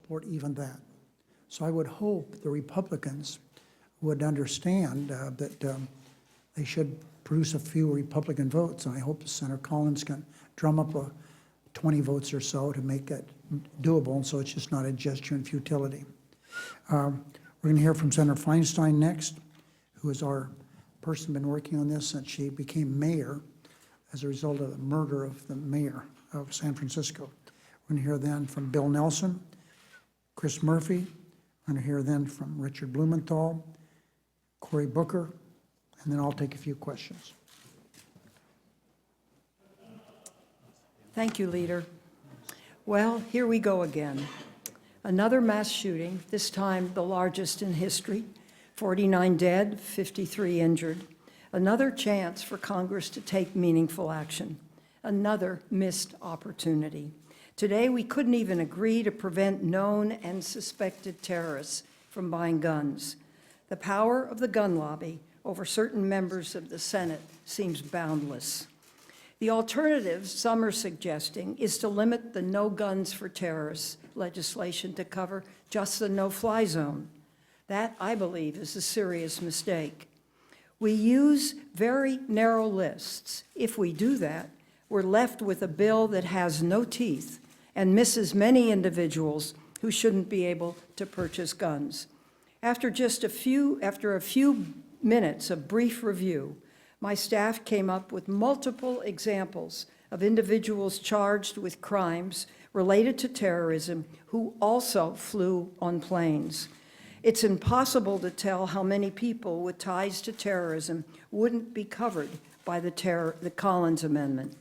support even that. So I would hope the Republicans would understand that they should produce a few Republican votes, and I hope Senator Collins can drum up 20 votes or so to make it doable, and so it's just not a gesture in futility. We're going to hear from Senator Feinstein next, who is our person been working on this since she became mayor as a result of the murder of the mayor of San Francisco. We're going to hear then from Bill Nelson, Chris Murphy. We're going to hear then from Richard Blumenthal, Cory Booker, and then I'll take a few questions. Thank you, Leader. Well, here we go again. Another mass shooting, this time the largest in history, 49 dead, 53 injured. Another chance for Congress to take meaningful action. Another missed opportunity. Today, we couldn't even agree to prevent known and suspected terrorists from buying guns. The power of the gun lobby over certain members of the Senate seems boundless. The alternative some are suggesting is to limit the no guns for terrorists legislation to cover just the no-fly zone. That, I believe, is a serious mistake. We use very narrow lists. If we do that, we're left with a bill that has no teeth and misses many individuals who shouldn't be able to purchase guns. After a few minutes of brief review, my staff came up with multiple examples of individuals charged with crimes related to terrorism who also flew on planes. It's impossible to tell how many people with ties to terrorism wouldn't be covered by the Collins Amendment.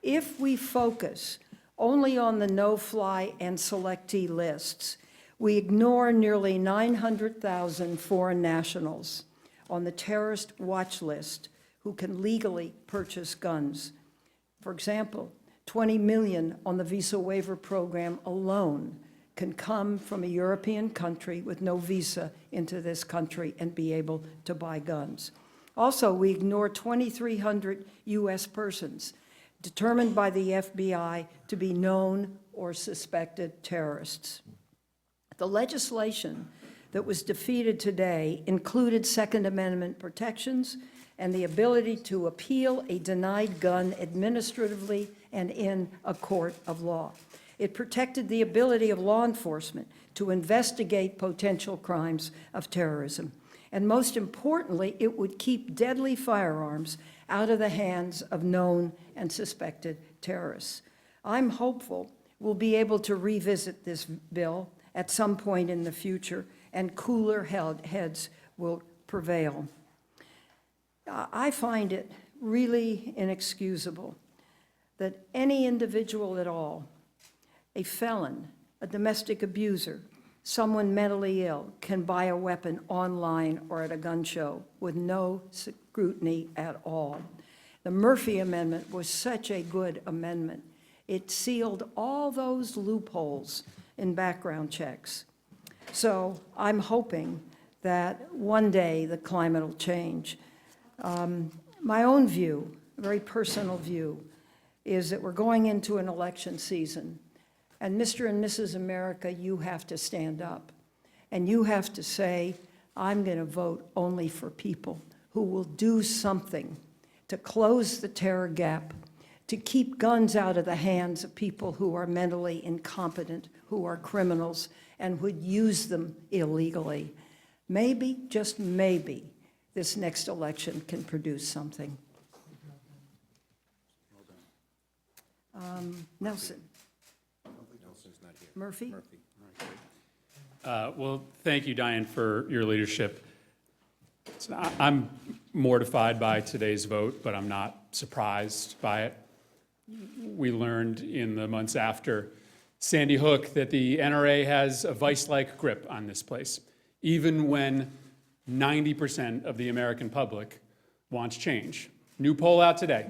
If we focus only on the no-fly and selectee lists, we ignore nearly 900,000 foreign nationals on the terrorist watch list who can legally purchase guns. For example, 20 million on the visa waiver program alone can come from a European country with no visa into this country and be able to buy guns. Also, we ignore 2,300 U.S. persons determined by the FBI to be known or suspected terrorists. The legislation that was defeated today included Second Amendment protections and the ability to appeal a denied gun administratively and in a court of law. It protected the ability of law enforcement to investigate potential crimes of terrorism. And most importantly, it would keep deadly firearms out of the hands of known and suspected terrorists. I'm hopeful we'll be able to revisit this bill at some point in the future and cooler heads will prevail. I find it really inexcusable that any individual at all, a felon, a domestic abuser, someone mentally ill, can buy a weapon online or at a gun show with no scrutiny at all. The Murphy Amendment was such a good amendment. It sealed all those loopholes in background checks. So I'm hoping that one day the climate will change. My own view, a very personal view, is that we're going into an election season. And Mr. and Mrs. America, you have to stand up. And you have to say, I'm going to vote only for people who will do something to close the terror gap, to keep guns out of the hands of people who are mentally incompetent, who are criminals, and would use them illegally. Maybe, just maybe, this next election can produce something. Nelson. Nelson's not here. Murphy? Well, thank you, Diane, for your leadership. I'm mortified by today's vote, but I'm not surprised by it. We learned in the months after Sandy Hook that the NRA has a vice-like grip on this place, even when 90% of the American public wants change. New poll out today.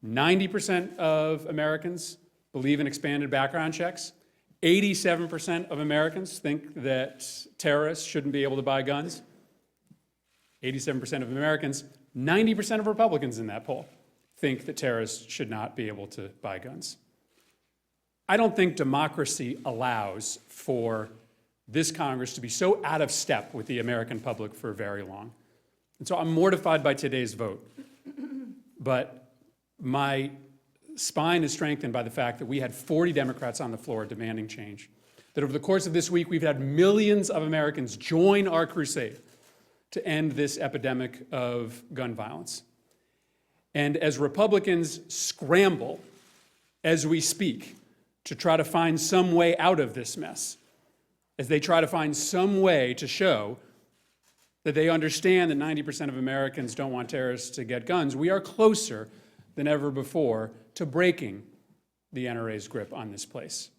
90% of Americans believe in expanded background checks. 87% of Americans think that terrorists shouldn't be able to buy guns. 87% of Americans, 90% of Republicans in that poll think that terrorists should not be able to buy guns. I don't think democracy allows for this Congress to be so out of step with the American public for very long. And so I'm mortified by today's vote. But my spine is strengthened by the fact that we had 40 Democrats on the floor demanding change. That over the course of this week, we've had millions of Americans join our crusade to end this epidemic of gun violence. And as Republicans scramble as we speak to try to find some way out of this mess, as they try to find some way to show that they understand that 90% of Americans don't want terrorists to get guns, we are closer than ever before to breaking the NRA's grip on this place.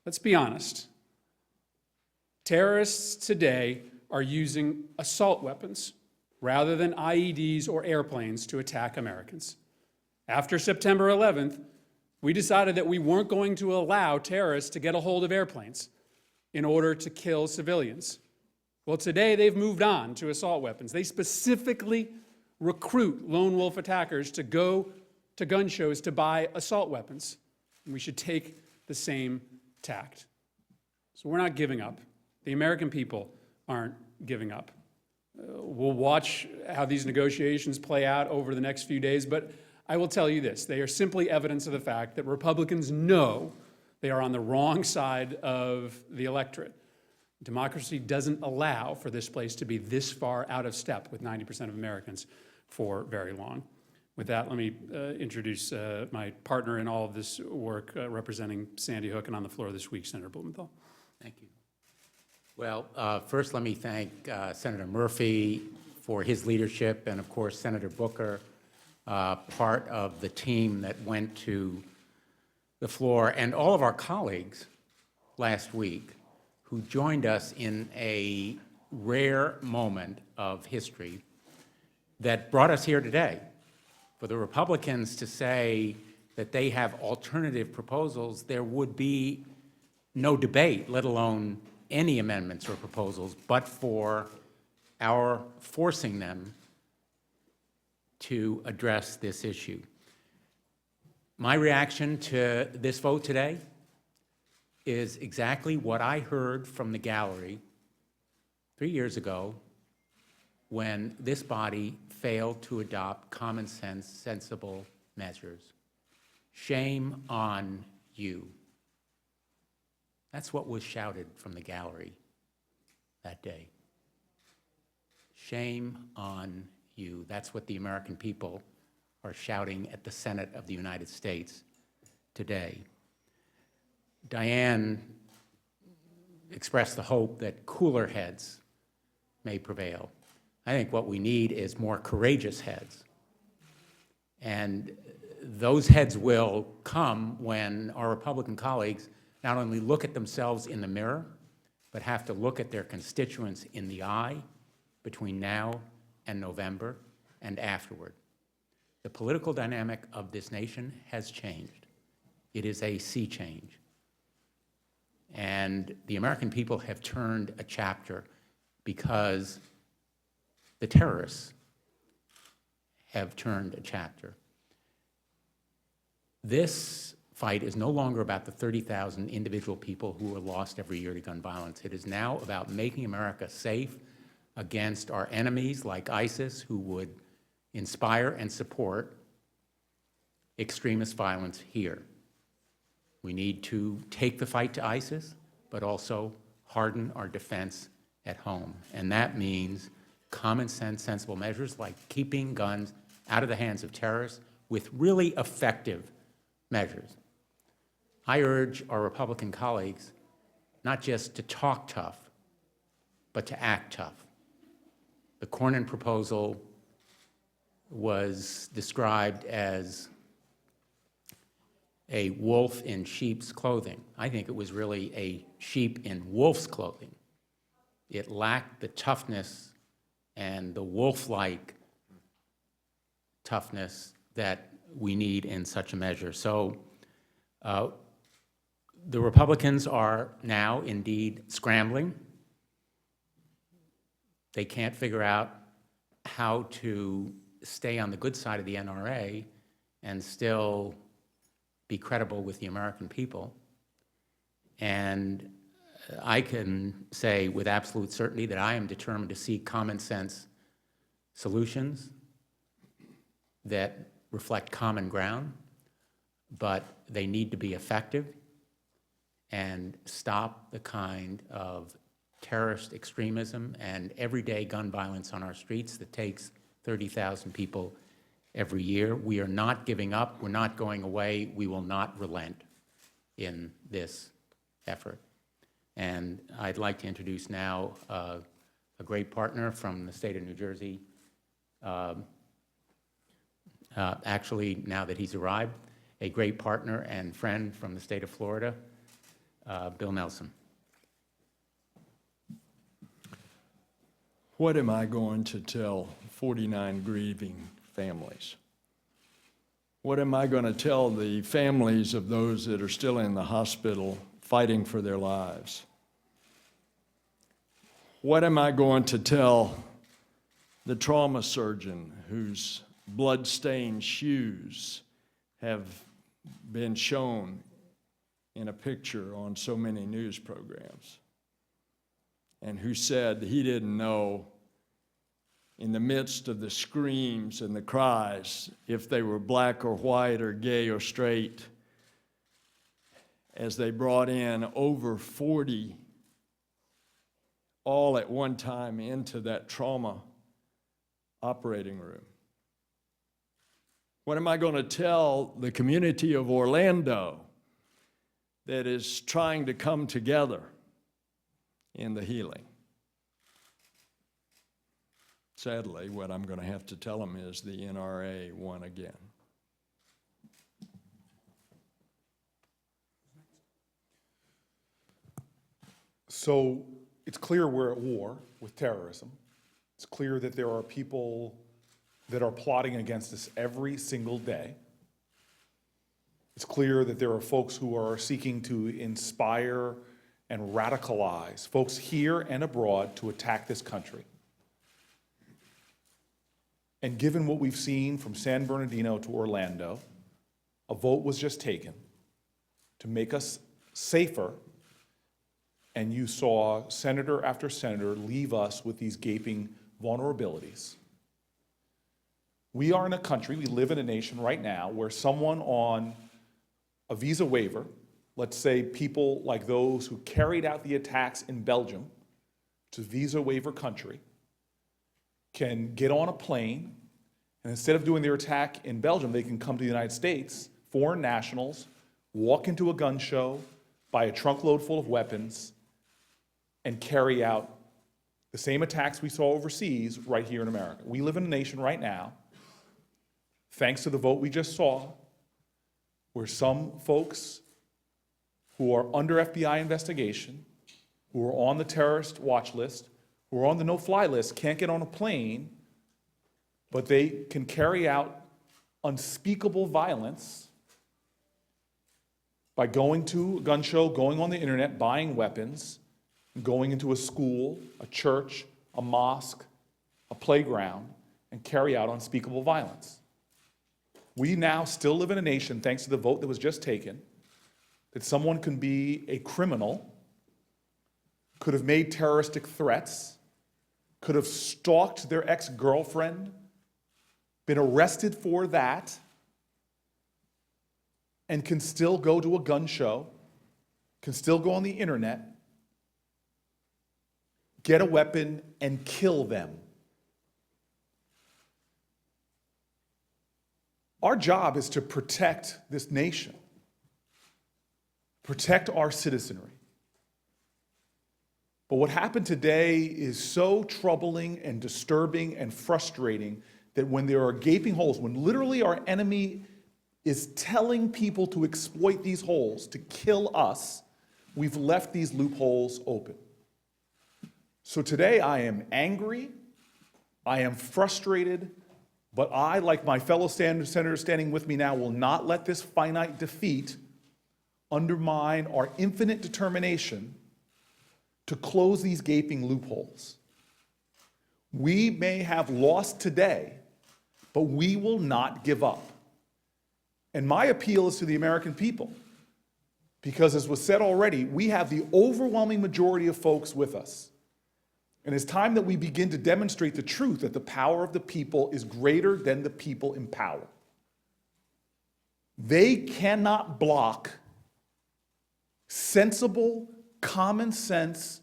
Let's be honest. Terrorists today are using assault weapons rather than IEDs or airplanes to attack Americans. After September 11th, we decided that we weren't going to allow terrorists to get a hold of airplanes in order to kill civilians. Well, today they've moved on to assault weapons. They specifically recruit lone wolf attackers to go to gun shows to buy assault weapons. And we should take the same tact. So we're not giving up. The American people aren't giving up. We'll watch how these negotiations play out over the next few days, but I will tell you this, they are simply evidence of the fact that Republicans know they are on the wrong side of the electorate. Democracy doesn't allow for this place to be this far out of step with 90% of Americans for very long. With that, let me introduce my partner in all of this work, representing Sandy Hook, and on the floor this week, Senator Blumenthal. Thank you. Well, first let me thank Senator Murphy for his leadership, and of course Senator Booker, part of the team that went to the floor, and all of our colleagues last week who joined us in a rare moment of history that brought us here today. For the Republicans to say that they have alternative proposals, there would be no debate, let alone any amendments or proposals, but for our forcing them to address this issue. My reaction to this vote today is exactly what I heard from the gallery 3 years ago when this body failed to adopt common sense, sensible measures. Shame on you. That's what was shouted from the gallery that day. Shame on you. That's what the American people are shouting at the Senate of the United States today. Diane expressed the hope that cooler heads may prevail. I think what we need is more courageous heads. And those heads will come when our Republican colleagues not only look at themselves in the mirror, but have to look at their constituents in the eye between now and November and afterward. The political dynamic of this nation has changed. It is a sea change. And the American people have turned a chapter because the terrorists have turned a chapter. This fight is no longer about the 30,000 individual people who are lost every year to gun violence. It is now about making America safe against our enemies like ISIS, who would inspire and support extremist violence here. We need to take the fight to ISIS, but also harden our defense at home. And that means common sense, sensible measures like keeping guns out of the hands of terrorists with really effective measures. I urge our Republican colleagues not just to talk tough, but to act tough. The Cornyn proposal was described as a wolf in sheep's clothing. I think it was really a sheep in wolf's clothing. It lacked the toughness and the wolf-like toughness that we need in such a measure. So the Republicans are now indeed scrambling. They can't figure out how to stay on the good side of the NRA and still be credible with the American people. And I can say with absolute certainty that I am determined to seek common sense solutions that reflect common ground, but they need to be effective and stop the kind of terrorist extremism and everyday gun violence on our streets that takes 30,000 people every year. We are not giving up. We're not going away. We will not relent in this effort. And I'd like to introduce now a great partner from the state of New Jersey. Actually, now that he's arrived, a great partner and friend from the state of Florida, Bill Nelson. What am I going to tell 49 grieving families? What am I going to tell the families of those that are still in the hospital fighting for their lives? What am I going to tell the trauma surgeon whose blood-stained shoes have been shown in a picture on so many news programs, and who said he didn't know in the midst of the screams and the cries if they were black or white or gay or straight, as they brought in over 40 all at one time into that trauma operating room? What am I going to tell the community of Orlando that is trying to come together in the healing? Sadly, what I'm going to have to tell them is the NRA won again. So it's clear we're at war with terrorism. It's clear that there are people that are plotting against us every single day. It's clear that there are folks who are seeking to inspire and radicalize folks here and abroad to attack this country. And given what we've seen from San Bernardino to Orlando, a vote was just taken to make us safer, and you saw senator after senator leave us with these gaping vulnerabilities. We are in a country, we live in a nation right now where someone on a visa waiver, let's say people like those who carried out the attacks in Belgium, to visa waiver country, can get on a plane, and instead of doing their attack in Belgium, they can come to the United States, foreign nationals, walk into a gun show, buy a trunkload full of weapons, and carry out the same attacks we saw overseas right here in America. We live in a nation right now, thanks to the vote we just saw, where some folks who are under FBI investigation, who are on the terrorist watch list, who are on the no-fly list, can't get on a plane, but they can carry out unspeakable violence by going to a gun show, going on the internet, buying weapons, going into a school, a church, a mosque, a playground, and carry out unspeakable violence. We now still live in a nation, thanks to the vote that was just taken, that someone can be a criminal, could have made terroristic threats, could have stalked their ex-girlfriend, been arrested for that, and can still go to a gun show, can still go on the internet, get a weapon, and kill them. Our job is to protect this nation, protect our citizenry. But what happened today is so troubling and disturbing and frustrating that when there are gaping holes, when literally our enemy is telling people to exploit these holes, to kill us, we've left these loopholes open. So today I am angry, I am frustrated, but I, like my fellow senators standing with me now, will not let this finite defeat undermine our infinite determination to close these gaping loopholes. We may have lost today, but we will not give up. And my appeal is to the American people, Because as was said already, we have the overwhelming majority of folks with us. And it's time that we begin to demonstrate the truth that the power of the people is greater than the people in power. They cannot block sensible, common sense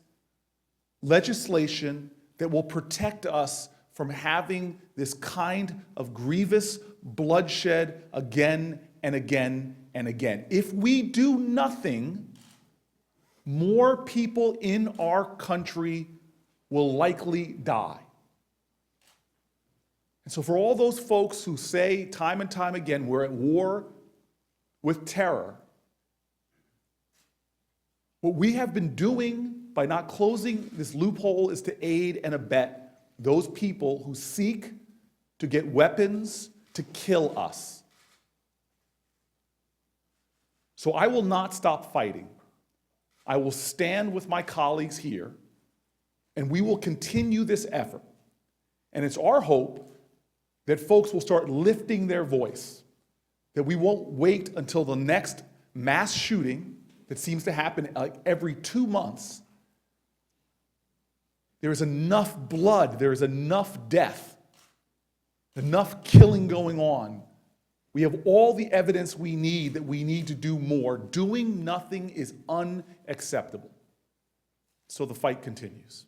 legislation that will protect us from having this kind of grievous bloodshed again and again and again. If we do nothing, more people in our country will likely die. And so for all those folks who say time and time again, we're at war with terror, what we have been doing by not closing this loophole is to aid and abet those people who seek to get weapons to kill us. So I will not stop fighting. I will stand with my colleagues here, and we will continue this effort. And it's our hope that folks will start lifting their voice, that we won't wait until the next mass shooting that seems to happen like every 2 months. There is enough blood, there is enough death, enough killing going on. We have all the evidence we need that we need to do more. Doing nothing is unacceptable. So the fight continues.